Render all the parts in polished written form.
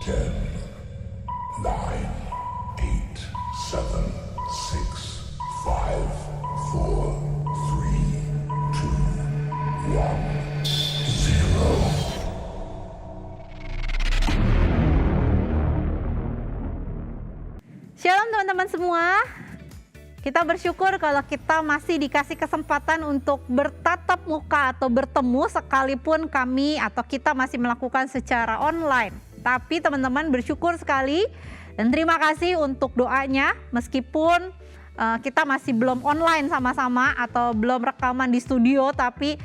10, 9, 8, 7, 6, 5, 4, 3, 2, 1, 0. Shalom teman-teman semua. Kita bersyukur kalau kita masih dikasih kesempatan untuk bertatap muka atau bertemu sekalipun kami atau kita masih melakukan secara online. Tapi teman-teman bersyukur sekali dan terima kasih untuk doanya meskipun kita masih belum online sama-sama atau belum rekaman di studio, tapi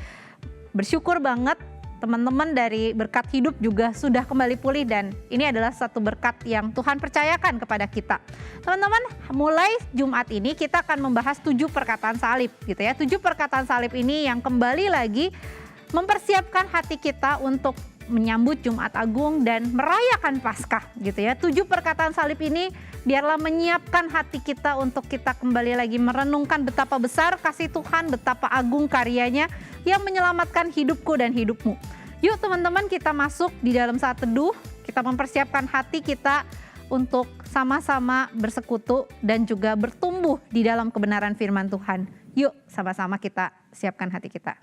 bersyukur banget teman-teman dari Berkat Hidup juga sudah kembali pulih dan ini adalah satu berkat yang Tuhan percayakan kepada kita. Teman-teman, mulai Jumat ini kita akan membahas 7 perkataan salib gitu ya. 7 perkataan salib ini yang kembali lagi mempersiapkan hati kita untuk menyambut Jumat Agung dan merayakan Paskah gitu ya. 7 perkataan salib ini biarlah menyiapkan hati kita untuk kita kembali lagi merenungkan betapa besar kasih Tuhan, betapa agung karyanya yang menyelamatkan hidupku dan hidupmu. Yuk teman-teman, kita masuk di dalam saat teduh, kita mempersiapkan hati kita untuk sama-sama bersekutu dan juga bertumbuh di dalam kebenaran firman Tuhan. Yuk sama-sama kita siapkan hati kita.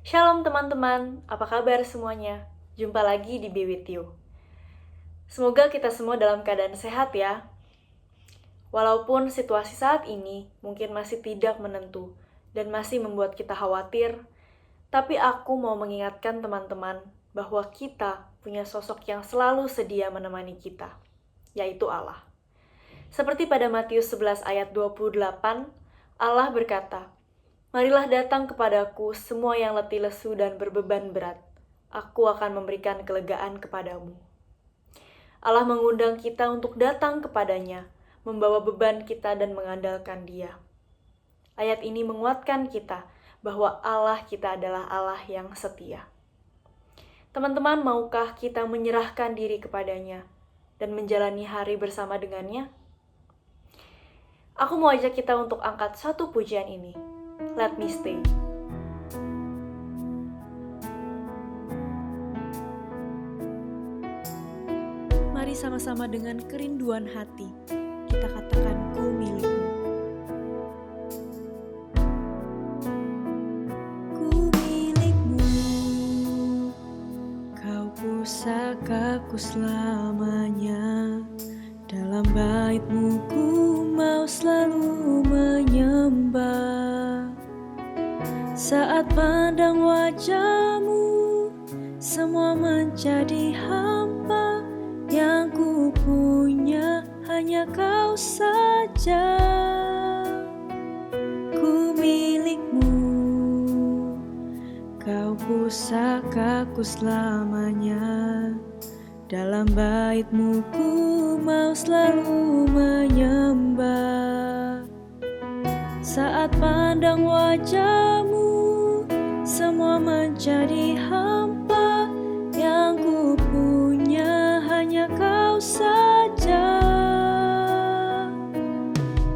Shalom teman-teman, apa kabar semuanya? Jumpa lagi di Be With You. Semoga kita semua dalam keadaan sehat ya. Walaupun situasi saat ini mungkin masih tidak menentu dan masih membuat kita khawatir, tapi aku mau mengingatkan teman-teman bahwa kita punya sosok yang selalu sedia menemani kita, yaitu Allah. Seperti pada Matius 11 ayat 28, Allah berkata, "Marilah datang kepadaku semua yang letih lesu dan berbeban berat. Aku akan memberikan kelegaan kepadamu." Allah mengundang kita untuk datang kepadanya, membawa beban kita dan mengandalkan Dia. Ayat ini menguatkan kita bahwa Allah kita adalah Allah yang setia. Teman-teman, maukah kita menyerahkan diri kepadanya dan menjalani hari bersama dengannya? Aku mau ajak kita untuk angkat satu pujian ini. Let Me Stay. Mari sama-sama dengan kerinduan hati, kita katakan ku milikmu. Ku milikmu, kau pusakaku selamanya. Dalam bait-Mu ku mau selalu menyembah. Saat pandang wajah-Mu, semua menjadi hampa. Yang ku punya hanya Kau saja. Ku milikmu, Kau pusakaku selamanya. Dalam bait-Mu ku mau selalu menyembah. Saat pandang wajah-Mu, semua menjadi hampa. Yang ku punya hanya Kau saja.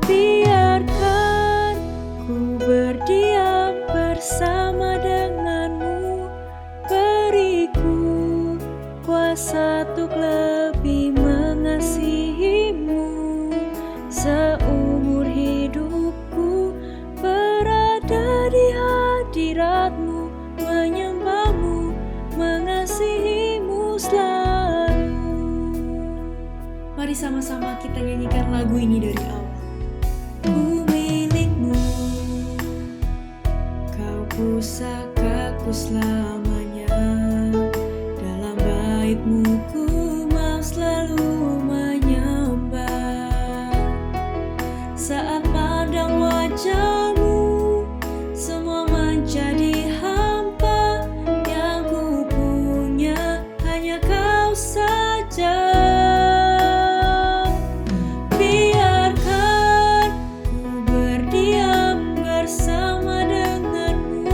Biarkan ku berdiam bersama dengan-Mu. Beriku kuasa untuk lebih mengasihi-Mu. Seumur hidupku berada di hadirat-Mu, menyembah-Mu, mengasihi-Mu selalu. Mari sama-sama kita nyanyikan lagu ini dari awal. Ku milikmu, Kau pusakaku selamanya. Dalam bait-Mu ku mau selalu menyembah. Saat pandang wajah-Mu, semua menjadi hampa. Yang ku punya hanya Kau saja. Biarkan ku berdiam bersama dengan-Mu.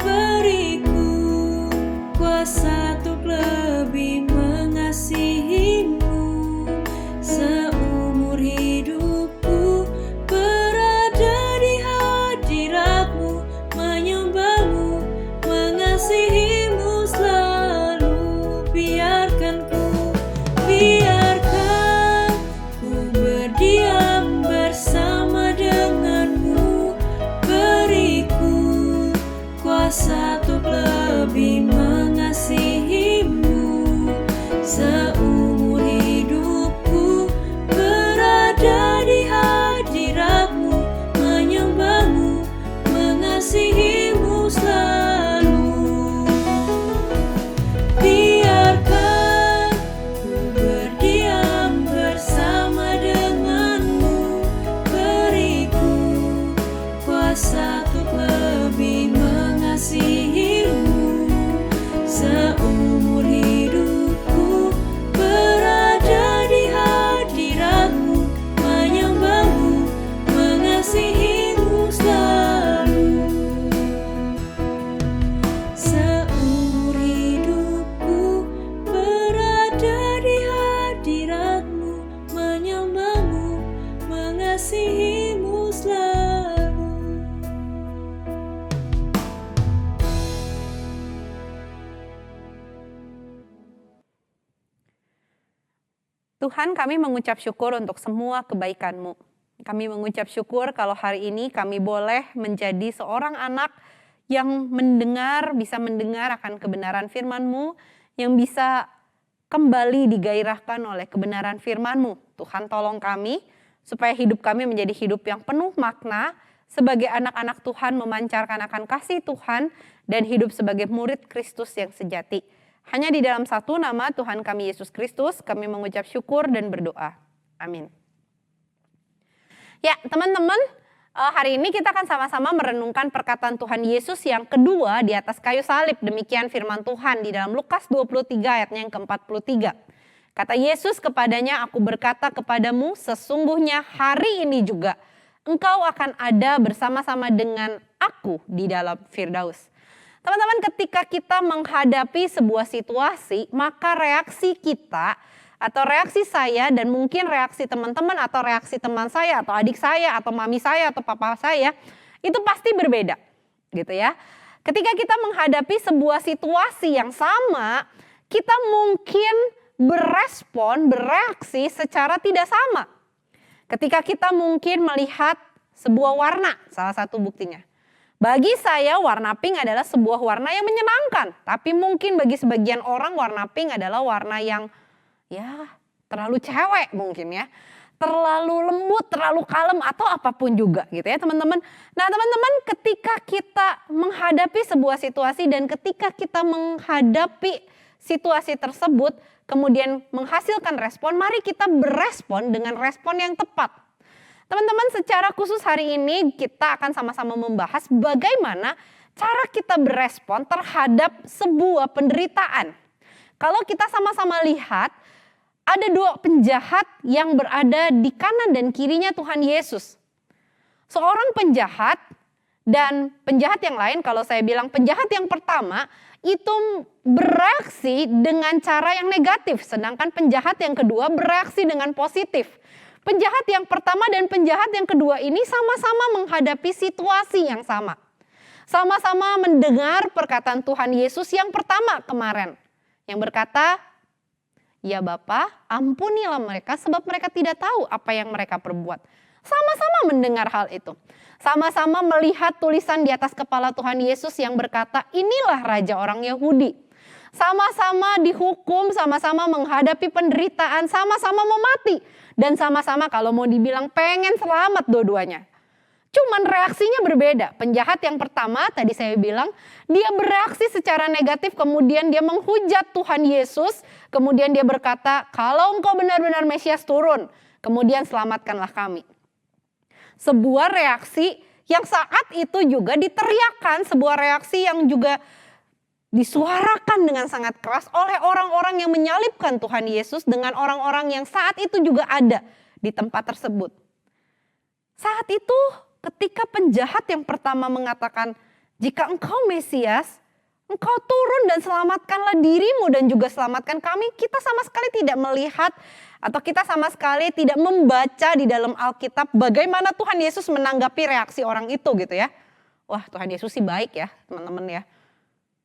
Beriku kuasa untuk lebih mengasihi-Mu. Seumur hidupku berada di hadirat-Mu, menyembah-Mu, mengasihi-Mu selalu. Biarkan ku berdiam bersama dengan-Mu. Beriku kuasa untuk lebih mengasihi-Mu. Seumur hidupku berada di hadirat-Mu, menyembah-Mu, mengasihi-Mu selalu. Biarkan ku berdiam bersama dengan-Mu. Beriku kuasa untuk lebih mengasihi-Mu. Seumur hidupku berada di hadirat-Mu, menyembah-Mu, mengasihi-Mu selalu. Seumur hidupku berada di hadirat-Mu, menyembah-Mu, mengasihi-Mu selalu. Tuhan, kami mengucap syukur untuk semua kebaikan-Mu. Kami mengucap syukur kalau hari ini kami boleh menjadi seorang anak yang bisa mendengar akan kebenaran firman-Mu, yang bisa kembali digairahkan oleh kebenaran firman-Mu. Tuhan, tolong kami supaya hidup kami menjadi hidup yang penuh makna, sebagai anak-anak Tuhan memancarkan akan kasih Tuhan dan hidup sebagai murid Kristus yang sejati. Hanya di dalam satu nama Tuhan kami Yesus Kristus kami mengucap syukur dan berdoa. Amin. Ya, teman-teman, hari ini kita akan sama-sama merenungkan perkataan Tuhan Yesus yang kedua di atas kayu salib. Demikian firman Tuhan di dalam Lukas 23 ayatnya yang ke-43. Kata Yesus kepadanya, "Aku berkata kepadamu, sesungguhnya hari ini juga engkau akan ada bersama-sama dengan aku di dalam Firdaus." Teman-teman, ketika kita menghadapi sebuah situasi, maka reaksi kita atau reaksi saya dan mungkin reaksi teman-teman atau reaksi teman saya atau adik saya atau mami saya atau papa saya itu pasti berbeda gitu ya. Ketika kita menghadapi sebuah situasi yang sama, kita mungkin bereaksi secara tidak sama. Ketika kita mungkin melihat sebuah warna, salah satu buktinya. Bagi saya warna pink adalah sebuah warna yang menyenangkan, tapi mungkin bagi sebagian orang warna pink adalah warna yang ya terlalu cewek mungkin ya. Terlalu lembut, terlalu kalem atau apapun juga gitu ya teman-teman. Nah teman-teman, ketika kita menghadapi sebuah situasi dan ketika kita menghadapi situasi tersebut kemudian menghasilkan respon, mari kita berespon dengan respon yang tepat. Teman-teman, secara khusus hari ini kita akan sama-sama membahas bagaimana cara kita berespon terhadap sebuah penderitaan. Kalau kita sama-sama lihat, ada dua penjahat yang berada di kanan dan kirinya Tuhan Yesus. Seorang penjahat dan penjahat yang lain, kalau saya bilang penjahat yang pertama itu bereaksi dengan cara yang negatif. Sedangkan penjahat yang kedua bereaksi dengan positif. Penjahat yang pertama dan penjahat yang kedua ini sama-sama menghadapi situasi yang sama. Sama-sama mendengar perkataan Tuhan Yesus yang pertama kemarin. Yang berkata, "Ya Bapa, ampunilah mereka sebab mereka tidak tahu apa yang mereka perbuat." Sama-sama mendengar hal itu. Sama-sama melihat tulisan di atas kepala Tuhan Yesus yang berkata, "Inilah Raja orang Yahudi." Sama-sama dihukum, sama-sama menghadapi penderitaan, sama-sama mau mati. Dan sama-sama kalau mau dibilang pengen selamat dua-duanya. Cuman reaksinya berbeda. Penjahat yang pertama tadi saya bilang dia bereaksi secara negatif, kemudian dia menghujat Tuhan Yesus, kemudian dia berkata, "Kalau engkau benar-benar Mesias turun, kemudian selamatkanlah kami." Sebuah reaksi yang saat itu juga diteriakkan, sebuah reaksi yang juga disuarakan dengan sangat keras oleh orang-orang yang menyalibkan Tuhan Yesus dengan orang-orang yang saat itu juga ada di tempat tersebut. Saat itu ketika penjahat yang pertama mengatakan, "Jika engkau Mesias, engkau turun dan selamatkanlah dirimu dan juga selamatkan kami." Kita sama sekali tidak melihat atau kita sama sekali tidak membaca di dalam Alkitab bagaimana Tuhan Yesus menanggapi reaksi orang itu gitu ya. Wah, Tuhan Yesus sih baik ya teman-teman ya.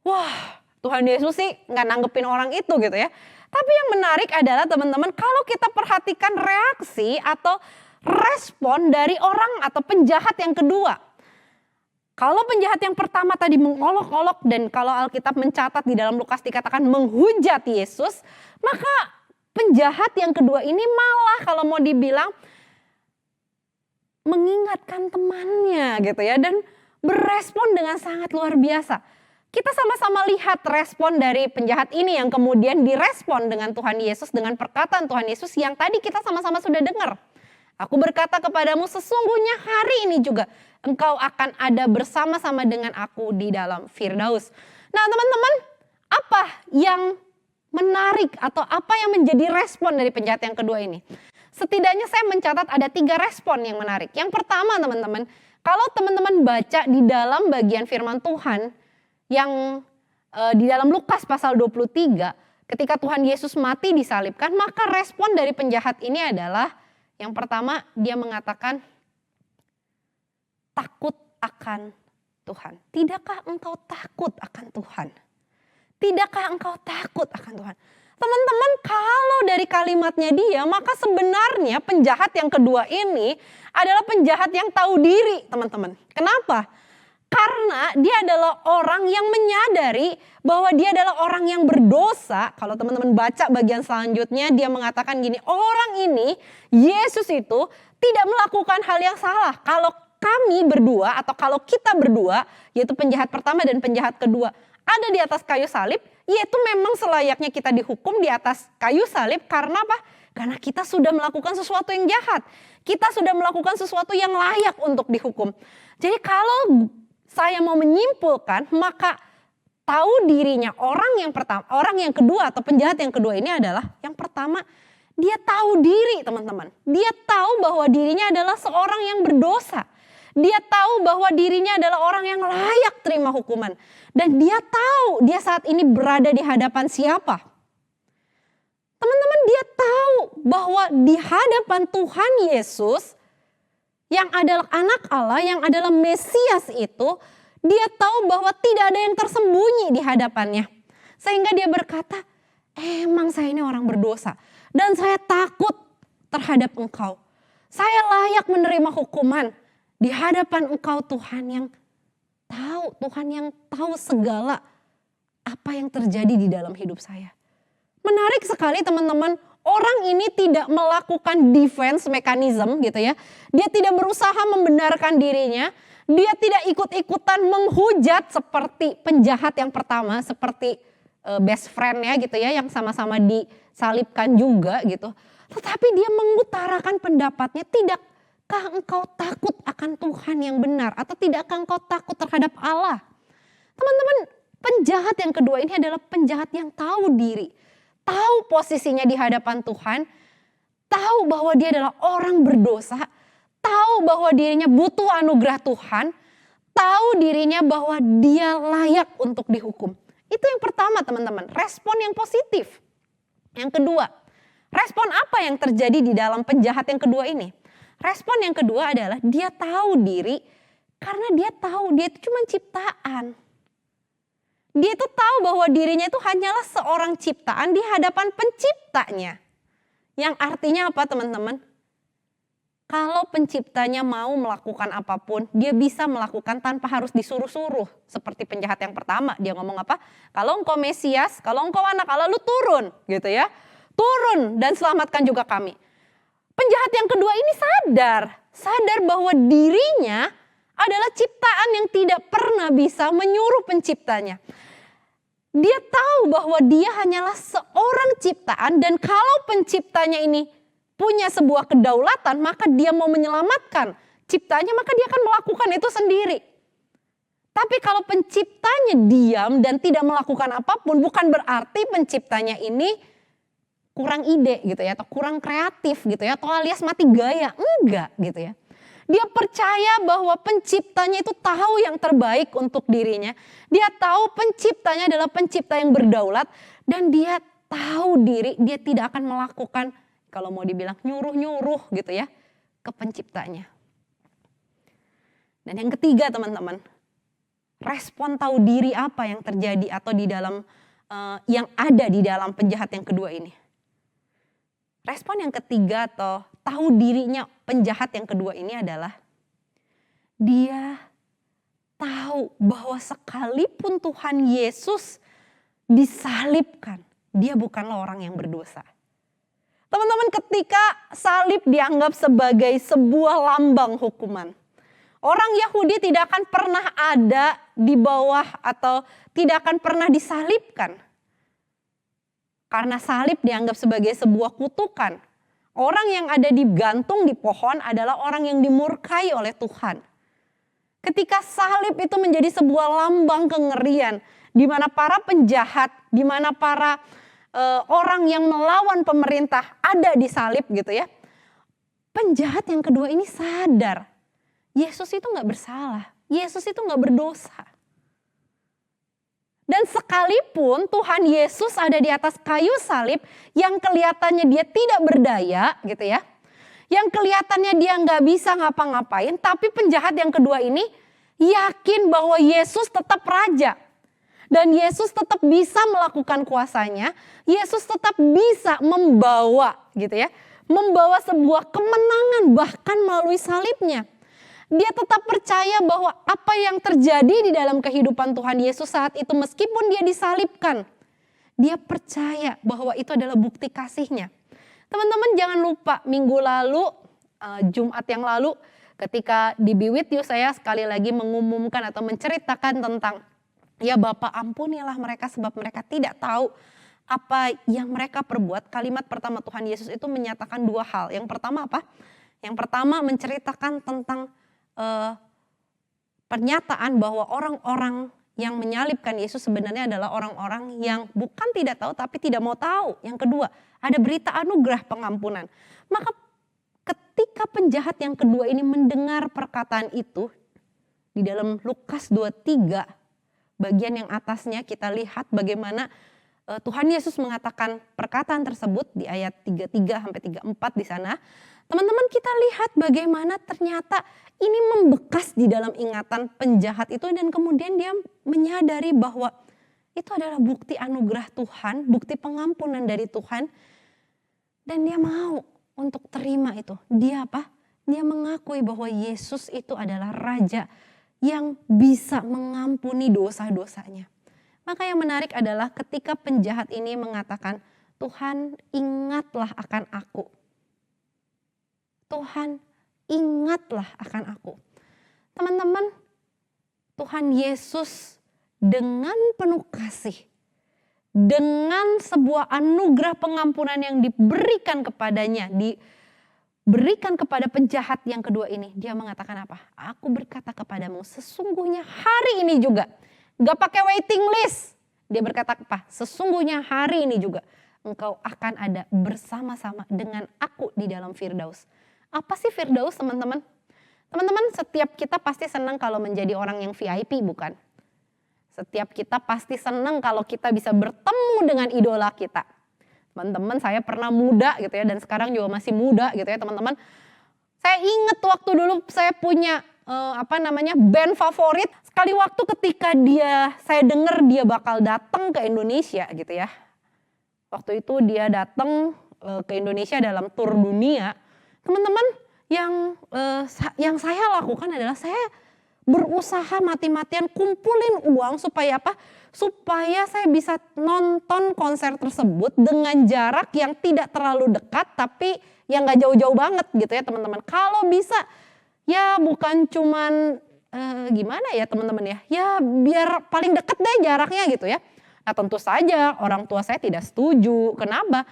Wah, Tuhan Yesus sih nggak nanggepin orang itu gitu ya. Tapi yang menarik adalah teman-teman, kalau kita perhatikan reaksi atau respon dari orang atau penjahat yang kedua. Kalau penjahat yang pertama tadi mengolok-olok dan kalau Alkitab mencatat di dalam Lukas dikatakan menghujat Yesus, maka penjahat yang kedua ini malah kalau mau dibilang mengingatkan temannya gitu ya dan berespon dengan sangat luar biasa. Kita sama-sama lihat respon dari penjahat ini yang kemudian direspon dengan Tuhan Yesus, dengan perkataan Tuhan Yesus yang tadi kita sama-sama sudah dengar. "Aku berkata kepadamu, sesungguhnya hari ini juga engkau akan ada bersama-sama dengan aku di dalam Firdaus." Nah teman-teman, apa yang menarik atau apa yang menjadi respon dari penjahat yang kedua ini? Setidaknya saya mencatat ada 3 respon yang menarik. Yang pertama teman-teman, kalau teman-teman baca di dalam bagian firman Tuhan yang di dalam Lukas pasal 23, ketika Tuhan Yesus mati disalibkan, maka respon dari penjahat ini adalah yang pertama dia mengatakan takut akan Tuhan. Tidakkah engkau takut akan Tuhan? Tidakkah engkau takut akan Tuhan? Teman-teman, kalau dari kalimatnya dia, maka sebenarnya penjahat yang kedua ini adalah penjahat yang tahu diri, teman-teman. Kenapa? Karena dia adalah orang yang menyadari bahwa dia adalah orang yang berdosa. Kalau teman-teman baca bagian selanjutnya, dia mengatakan gini, orang ini, Yesus itu tidak melakukan hal yang salah. Kalau kami berdua atau kalau kita berdua, yaitu penjahat pertama dan penjahat kedua, ada di atas kayu salib, yaitu memang selayaknya kita dihukum di atas kayu salib. Karena apa? Karena kita sudah melakukan sesuatu yang jahat. Kita sudah melakukan sesuatu yang layak untuk dihukum. Jadi kalau saya mau menyimpulkan, maka tahu dirinya orang yang kedua atau penjahat yang kedua ini adalah yang pertama, dia tahu diri, teman-teman. Dia tahu bahwa dirinya adalah seorang yang berdosa. Dia tahu bahwa dirinya adalah orang yang layak terima hukuman. Dan dia tahu dia saat ini berada di hadapan siapa. Teman-teman, dia tahu bahwa di hadapan Tuhan Yesus yang adalah anak Allah, yang adalah Mesias itu, dia tahu bahwa tidak ada yang tersembunyi di hadapannya. Sehingga dia berkata, emang saya ini orang berdosa dan saya takut terhadap Engkau. Saya layak menerima hukuman di hadapan Engkau, Tuhan yang tahu, Tuhan yang tahu segala apa yang terjadi di dalam hidup saya. Menarik sekali teman-teman, orang ini tidak melakukan defense mechanism gitu ya. Dia tidak berusaha membenarkan dirinya, dia tidak ikut-ikutan menghujat seperti penjahat yang pertama, seperti best friend-nya gitu ya, yang sama-sama disalibkan juga gitu. Tetapi dia mengutarakan pendapatnya, tidakkah engkau takut akan Tuhan yang benar atau tidakkah engkau takut terhadap Allah? Teman-teman, penjahat yang kedua ini adalah penjahat yang tahu diri. Tahu posisinya di hadapan Tuhan, tahu bahwa dia adalah orang berdosa, tahu bahwa dirinya butuh anugerah Tuhan, tahu dirinya bahwa dia layak untuk dihukum. Itu yang pertama teman-teman, respon yang positif. Yang kedua, respon apa yang terjadi di dalam penjahat yang kedua ini? Respon yang kedua adalah dia tahu diri karena dia tahu dia itu cuma ciptaan. Dia itu tahu bahwa dirinya itu hanyalah seorang ciptaan di hadapan penciptanya. Yang artinya apa teman-teman? Kalau penciptanya mau melakukan apapun, dia bisa melakukan tanpa harus disuruh-suruh. Seperti penjahat yang pertama, dia ngomong apa? Kalau engkau Mesias, kalau engkau anak Allah, lu turun gitu ya. Turun dan selamatkan juga kami. Penjahat yang kedua ini sadar bahwa dirinya adalah ciptaan yang tidak pernah bisa menyuruh penciptanya. Dia tahu bahwa dia hanyalah seorang ciptaan dan kalau penciptanya ini punya sebuah kedaulatan, maka dia mau menyelamatkan ciptanya, maka dia akan melakukan itu sendiri. Tapi kalau penciptanya diam dan tidak melakukan apapun, bukan berarti penciptanya ini kurang ide gitu ya, atau kurang kreatif gitu ya, atau alias mati gaya, enggak gitu ya. Dia percaya bahwa penciptanya itu tahu yang terbaik untuk dirinya. Dia tahu penciptanya adalah pencipta yang berdaulat. Dan dia tahu diri, dia tidak akan melakukan, kalau mau dibilang nyuruh-nyuruh gitu ya, ke penciptanya. Dan yang ketiga teman-teman, respon tahu diri apa yang terjadi atau di dalam yang ada di dalam penjahat yang kedua ini. Respon yang ketiga atau tahu dirinya penjahat yang kedua ini adalah dia tahu bahwa sekalipun Tuhan Yesus disalibkan, dia bukanlah orang yang berdosa. Teman-teman, ketika salib dianggap sebagai sebuah lambang hukuman, orang Yahudi tidak akan pernah ada di bawah atau tidak akan pernah disalibkan. Karena salib dianggap sebagai sebuah kutukan. Orang yang ada digantung di pohon adalah orang yang dimurkai oleh Tuhan. Ketika salib itu menjadi sebuah lambang kengerian, di mana para penjahat, di mana para orang yang melawan pemerintah ada di salib gitu ya. Penjahat yang kedua ini sadar, Yesus itu gak bersalah, Yesus itu gak berdosa. Dan sekalipun Tuhan Yesus ada di atas kayu salib yang kelihatannya dia tidak berdaya gitu ya. Yang kelihatannya dia nggak bisa ngapa-ngapain, tapi penjahat yang kedua ini yakin bahwa Yesus tetap raja. Dan Yesus tetap bisa melakukan kuasanya, Yesus tetap bisa membawa gitu ya. Membawa sebuah kemenangan bahkan melalui salibnya. Dia tetap percaya bahwa apa yang terjadi di dalam kehidupan Tuhan Yesus saat itu meskipun dia disalibkan. Dia percaya bahwa itu adalah bukti kasihnya. Teman-teman jangan lupa minggu lalu, Jumat yang lalu ketika di Be With You saya sekali lagi mengumumkan atau menceritakan tentang ya Bapa ampunilah mereka sebab mereka tidak tahu apa yang mereka perbuat, kalimat pertama Tuhan Yesus itu menyatakan dua hal. Yang pertama apa? Yang pertama menceritakan tentang pernyataan bahwa orang-orang yang menyalibkan Yesus sebenarnya adalah orang-orang yang bukan tidak tahu tapi tidak mau tahu. Yang kedua, ada berita anugerah pengampunan. Maka ketika penjahat yang kedua ini mendengar perkataan itu, di dalam Lukas 23, bagian yang atasnya kita lihat bagaimana Tuhan Yesus mengatakan perkataan tersebut di ayat 33 sampai 34 di sana. Teman-teman, kita lihat bagaimana ternyata ini membekas di dalam ingatan penjahat itu dan kemudian dia menyadari bahwa itu adalah bukti anugerah Tuhan, bukti pengampunan dari Tuhan. Dan dia mau untuk terima itu. Dia apa? Dia mengakui bahwa Yesus itu adalah Raja yang bisa mengampuni dosa-dosanya. Maka yang menarik adalah ketika penjahat ini mengatakan, Tuhan ingatlah akan aku. Tuhan ingatlah akan aku. Teman-teman, Tuhan Yesus dengan penuh kasih, dengan sebuah anugerah pengampunan yang diberikan kepadanya, diberikan kepada penjahat yang kedua ini, dia mengatakan apa? Aku berkata kepadamu, sesungguhnya hari ini juga, gak pakai waiting list. Dia berkata apa? Sesungguhnya hari ini juga engkau akan ada bersama-sama dengan aku di dalam Firdaus. Apa sih Firdaus, teman-teman? Teman-teman, setiap kita pasti senang kalau menjadi orang yang VIP, bukan? Setiap kita pasti senang kalau kita bisa bertemu dengan idola kita. Teman-teman, saya pernah muda gitu ya, dan sekarang juga masih muda gitu ya, teman-teman. Saya ingat waktu dulu saya punya band favorit. Sekali waktu ketika saya dengar dia bakal datang ke Indonesia gitu ya. Waktu itu dia datang ke Indonesia dalam tur dunia. Teman-teman, yang saya lakukan adalah saya berusaha mati-matian kumpulin uang supaya apa? Supaya saya bisa nonton konser tersebut dengan jarak yang tidak terlalu dekat tapi yang gak jauh-jauh banget gitu ya teman-teman. Kalau bisa ya bukan cuman gimana ya teman-teman ya. Ya biar paling deket deh jaraknya gitu ya. Nah tentu saja orang tua saya tidak setuju. Kenapa?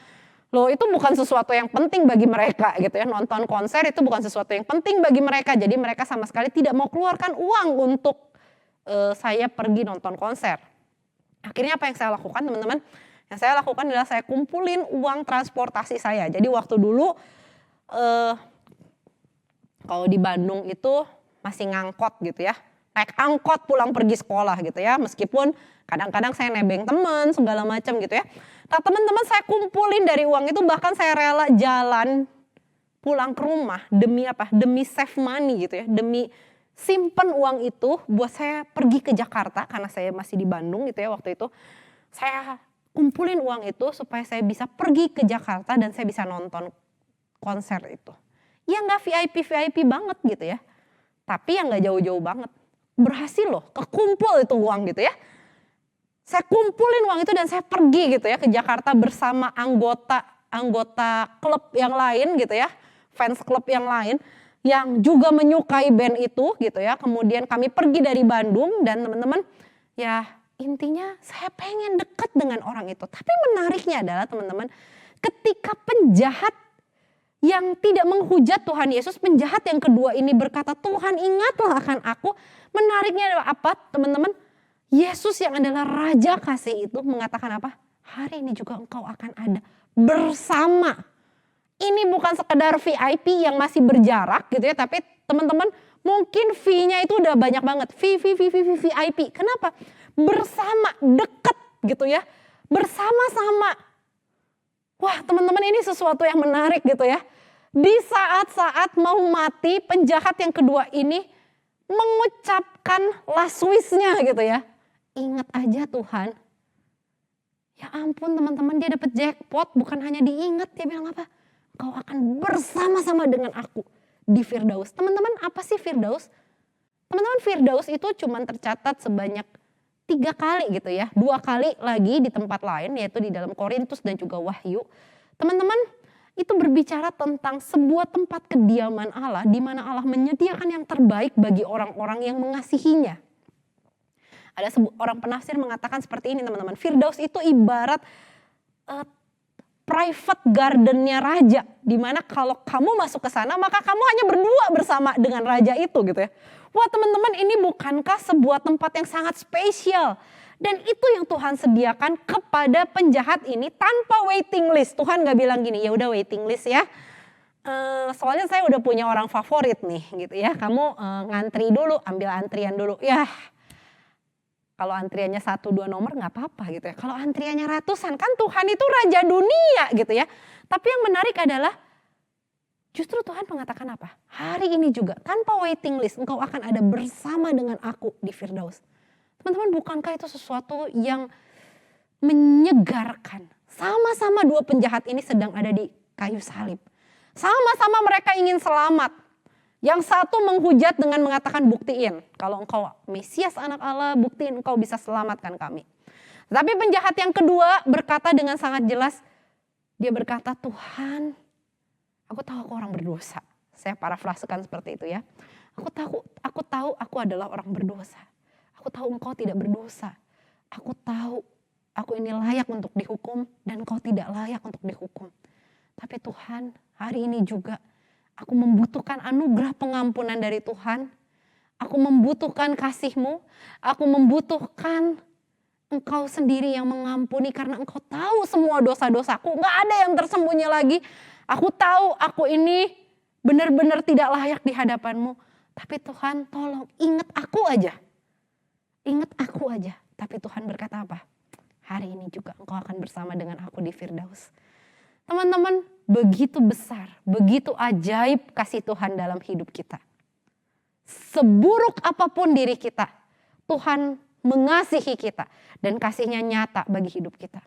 Loh itu bukan sesuatu yang penting bagi mereka gitu ya. Nonton konser itu bukan sesuatu yang penting bagi mereka. Jadi mereka sama sekali tidak mau keluarkan uang untuk saya pergi nonton konser. Akhirnya apa yang saya lakukan teman-teman? Yang saya lakukan adalah saya kumpulin uang transportasi saya. Jadi waktu dulu kalau di Bandung itu masih ngangkot gitu ya. Naik angkot pulang pergi sekolah gitu ya. Meskipun kadang-kadang saya nebeng teman segala macam gitu ya. Nah teman-teman saya kumpulin dari uang itu bahkan saya rela jalan pulang ke rumah demi apa? Demi save money gitu ya. Demi simpen uang itu buat saya pergi ke Jakarta karena saya masih di Bandung gitu ya waktu itu. Saya kumpulin uang itu supaya saya bisa pergi ke Jakarta dan saya bisa nonton konser itu. Ya nggak VIP banget gitu ya. Tapi yang nggak jauh-jauh banget. Berhasil loh, kekumpul itu uang gitu ya. Saya kumpulin uang itu dan saya pergi gitu ya ke Jakarta bersama anggota klub yang lain gitu ya. Fans klub yang lain yang juga menyukai band itu gitu ya. Kemudian kami pergi dari Bandung dan teman-teman ya intinya saya pengen dekat dengan orang itu. Tapi menariknya adalah teman-teman ketika penjahat yang tidak menghujat Tuhan Yesus, penjahat yang kedua ini berkata, Tuhan ingatlah akan aku. Menariknya adalah apa teman-teman? Yesus yang adalah Raja kasih itu mengatakan apa? Hari ini juga engkau akan ada bersama. Ini bukan sekedar VIP yang masih berjarak gitu ya. Tapi teman-teman mungkin fee-nya itu udah banyak banget. VIP. Kenapa? Bersama, dekat gitu ya. Bersama-sama. Wah teman-teman ini sesuatu yang menarik gitu ya. Di saat-saat mau mati penjahat yang kedua ini mengucapkan last wish-nya gitu ya. Ingat aja Tuhan. Ya ampun teman-teman dia dapat jackpot bukan hanya diingat. Dia bilang apa? Kau akan bersama-sama dengan aku di Firdaus. Teman-teman apa sih Firdaus? Teman-teman Firdaus itu cuma tercatat sebanyak 3 kali gitu ya. 2 kali lagi di tempat lain yaitu di dalam Korintus dan juga Wahyu. Teman-teman itu berbicara tentang sebuah tempat kediaman Allah di mana Allah menyediakan yang terbaik bagi orang-orang yang mengasihinya. Ada orang penafsir mengatakan seperti ini teman-teman. Firdaus itu ibarat private gardennya raja, dimana kalau kamu masuk ke sana maka kamu hanya berdua bersama dengan raja itu gitu ya. Wah teman-teman, ini bukankah sebuah tempat yang sangat spesial? Dan itu yang Tuhan sediakan kepada penjahat ini tanpa waiting list. Tuhan gak bilang gini, ya udah waiting list ya. Soalnya saya udah punya orang favorit nih gitu ya. Kamu ngantri dulu, ambil antrian dulu. Ya kalau antriannya 1-2 nomor gak apa-apa gitu ya. Kalau antriannya ratusan, kan Tuhan itu raja dunia gitu ya. Tapi yang menarik adalah justru Tuhan mengatakan apa? Hari ini juga tanpa waiting list engkau akan ada bersama dengan aku di Firdaus. Teman-teman, bukankah itu sesuatu yang menyegarkan? Sama-sama dua penjahat ini sedang ada di kayu salib. Sama-sama mereka ingin selamat. Yang satu menghujat dengan mengatakan buktiin. Kalau engkau Mesias anak Allah, buktiin engkau bisa selamatkan kami. Tapi penjahat yang kedua berkata dengan sangat jelas. Dia berkata, Tuhan, aku tahu aku orang berdosa. Saya parafrasekan seperti itu ya. Aku tahu aku adalah orang berdosa. Aku tahu engkau tidak berdosa. Aku tahu aku ini layak untuk dihukum dan engkau tidak layak untuk dihukum. Tapi Tuhan, hari ini juga aku membutuhkan anugerah pengampunan dari Tuhan. Aku membutuhkan kasih-Mu. Aku membutuhkan Engkau sendiri yang mengampuni karena Engkau tahu semua dosa-dosaku. Gak ada yang tersembunyi lagi. Aku tahu aku ini benar-benar tidak layak di hadapan-Mu. Tapi Tuhan tolong ingat aku aja. Ingat aku aja. Tapi Tuhan berkata apa? Hari ini juga Engkau akan bersama dengan aku di Firdaus. Teman-teman, begitu besar, begitu ajaib kasih Tuhan dalam hidup kita. Seburuk apapun diri kita, Tuhan mengasihi kita dan kasihnya nyata bagi hidup kita.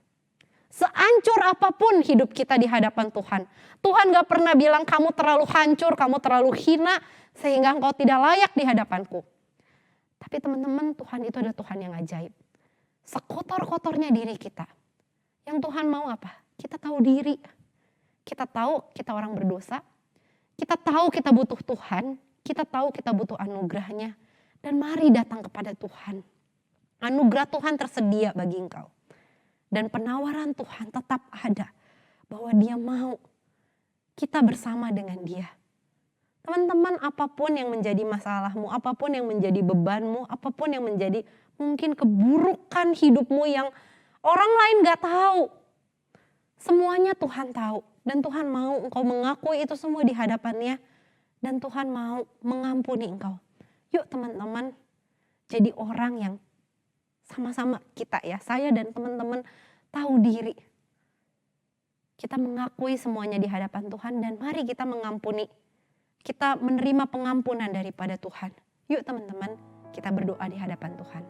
Sehancur apapun hidup kita di hadapan Tuhan, Tuhan gak pernah bilang kamu terlalu hancur, kamu terlalu hina sehingga engkau tidak layak di hadapanku. Tapi teman-teman, Tuhan itu adalah Tuhan yang ajaib. Sekotor-kotornya diri kita, yang Tuhan mau apa? Kita tahu diri, kita tahu kita orang berdosa, kita tahu kita butuh Tuhan, kita tahu kita butuh anugerahnya. Dan mari datang kepada Tuhan. Anugerah Tuhan tersedia bagi engkau. Dan penawaran Tuhan tetap ada. Bahwa dia mau kita bersama dengan dia. Teman-teman, apapun yang menjadi masalahmu, apapun yang menjadi bebanmu, apapun yang menjadi mungkin keburukan hidupmu yang orang lain gak tahu. Semuanya Tuhan tahu dan Tuhan mau engkau mengakui itu semua di hadapannya dan Tuhan mau mengampuni engkau. Yuk teman-teman, jadi orang yang sama-sama kita ya, saya dan teman-teman tahu diri. Kita mengakui semuanya di hadapan Tuhan dan mari kita mengampuni. Kita menerima pengampunan daripada Tuhan. Yuk teman-teman, kita berdoa di hadapan Tuhan.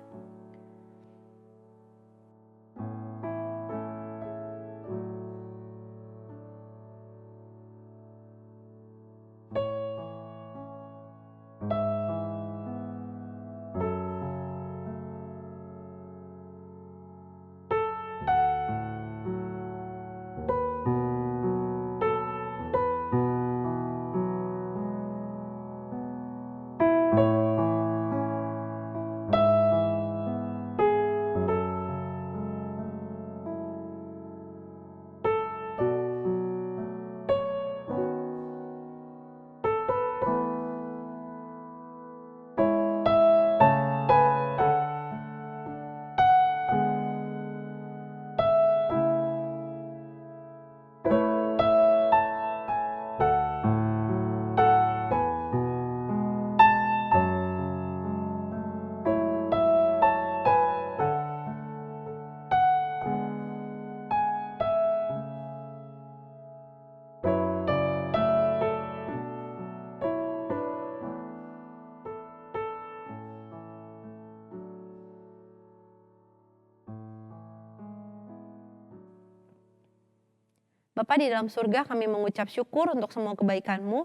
Bapa di dalam surga, kami mengucap syukur untuk semua kebaikan-Mu.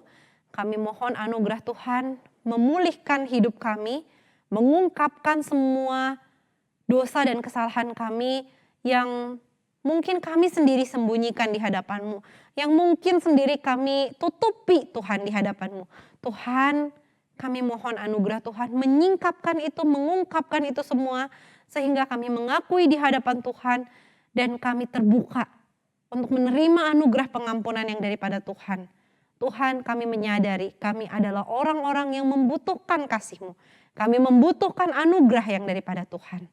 Kami mohon anugerah Tuhan memulihkan hidup kami, mengungkapkan semua dosa dan kesalahan kami yang mungkin kami sendiri sembunyikan di hadapan-Mu, yang mungkin sendiri kami tutupi Tuhan di hadapan-Mu. Tuhan, kami mohon anugerah Tuhan menyingkapkan itu, mengungkapkan itu semua, sehingga kami mengakui di hadapan Tuhan dan kami terbuka untuk menerima anugerah pengampunan yang daripada Tuhan. Tuhan, kami menyadari kami adalah orang-orang yang membutuhkan kasih-Mu. Kami membutuhkan anugerah yang daripada Tuhan.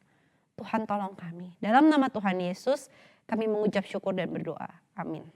Tuhan tolong kami. Dalam nama Tuhan Yesus kami mengucap syukur dan berdoa. Amin.